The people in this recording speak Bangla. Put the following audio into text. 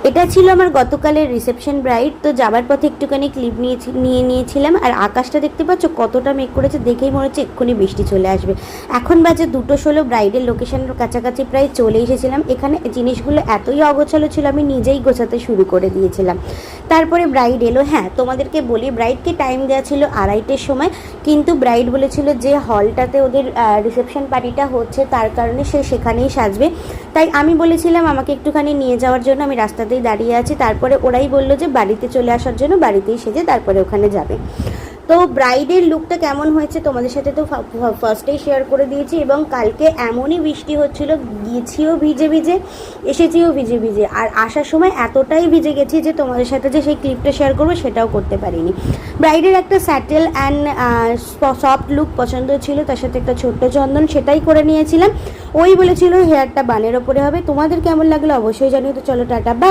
এটা ছিল আমার গতকালের রিসেপশন ব্রাইড। তো যাবার পথে একটুখানি ক্লিপ নিয়ে নিয়েছিলাম। আর আকাশটা দেখতে পাচ্ছ কতটা মেঘ করেছে, দেখেই মনে হচ্ছে এক্ষুনি বৃষ্টি চলে আসবে। এখন বাজে 2:16, ব্রাইডের লোকেশনের কাছাকাছি প্রায় চলে এসেছিলাম। এখানে জিনিসগুলো এতই অগোছালো ছিল, আমি নিজেই গোছাতে শুরু করে দিয়েছিলাম। তারপরে ব্রাইড এলো। হ্যাঁ, তোমাদেরকে বলি, ব্রাইডকে টাইম দেওয়া ছিল 2:30-টের সময়, কিন্তু ব্রাইড বলেছিল যে হলটাতে ওদের রিসেপশন পার্টিটা হচ্ছে, তার কারণে সে সেখানেই সাজবে। তাই আমি বলেছিলাম আমাকে একটুখানি নিয়ে যাওয়ার জন্য, আমি রাস্তাতেই দাঁড়িয়ে আছি। তারপরে ওরাই বললো যে বাড়িতে চলে আসার জন্য, বাড়িতেই সেজে তারপরে ওখানে যাবে। তো ব্রাইডের লুকটা কেমন হয়েছে তোমাদের সাথে তো ফার্স্টেই শেয়ার করে দিয়েছি। এবং কালকে এমনই বৃষ্টি হচ্ছিল, গিয়েছিও ভিজে ভিজে, এসেছিও ভিজে ভিজে। আর আসার সময় এতটাই ভিজে গেছি যে তোমাদের সাথে যে সেই ক্লিপটা শেয়ার করবো সেটাও করতে পারিনি। ব্রাইডের একটা স্যাটেল অ্যান্ড সফট লুক পছন্দ ছিল, তার সাথে একটা ছোট্ট চন্দন, সেটাই করে নিয়েছিলাম। ওই বলেছিল হেয়ারটা বানের ওপরে হবে। তোমাদের কেমন লাগলো অবশ্যই জানিও। তো চলো টাটা, বাই।